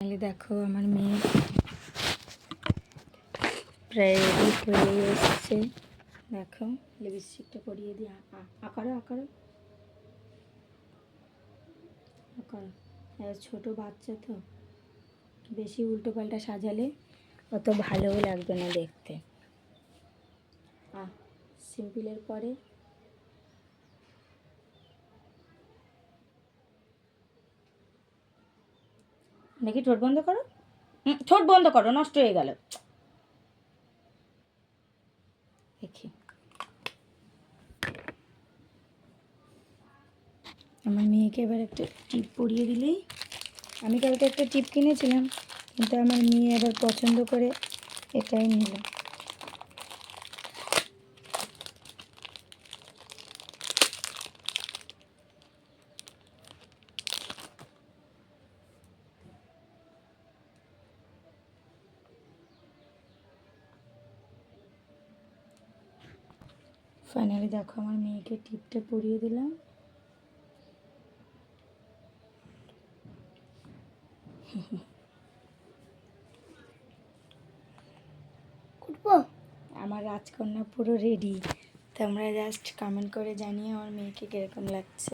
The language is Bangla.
তাহলে দেখো আমার মেয়ে প্রায় রেডি হয়ে এসছে। দেখো লিপস্টিকটা পরিয়ে দিই। আঁকারো আঁকারো আঁকারো। ছোটো বাচ্চা তো বেশি উল্টো পাল্টা সাজালে অত ভালোও লাগবে না দেখতে। সিম্পলের পরে দেখি ঠোঁট বন্ধ করো। ঠোঁট বন্ধ করো, নষ্ট হয়ে গেল। দেখি আমার মেয়েকে এবার একটা টিপ পরিয়ে দিলেই। আমি কালকে একটা টিপ কিনেছিলাম, কিন্তু আমার মেয়ে এবার পছন্দ করে এটাই নিল। ফাইনালি দেখো আমার মেয়েকে টিপটা পরিয়ে দিলাম। আমার রাজকন্যা পুরো রেডি। তোমরা জাস্ট কমেন্ট করে জানিয়ে আমার মেয়েকে কীরকম লাগছে।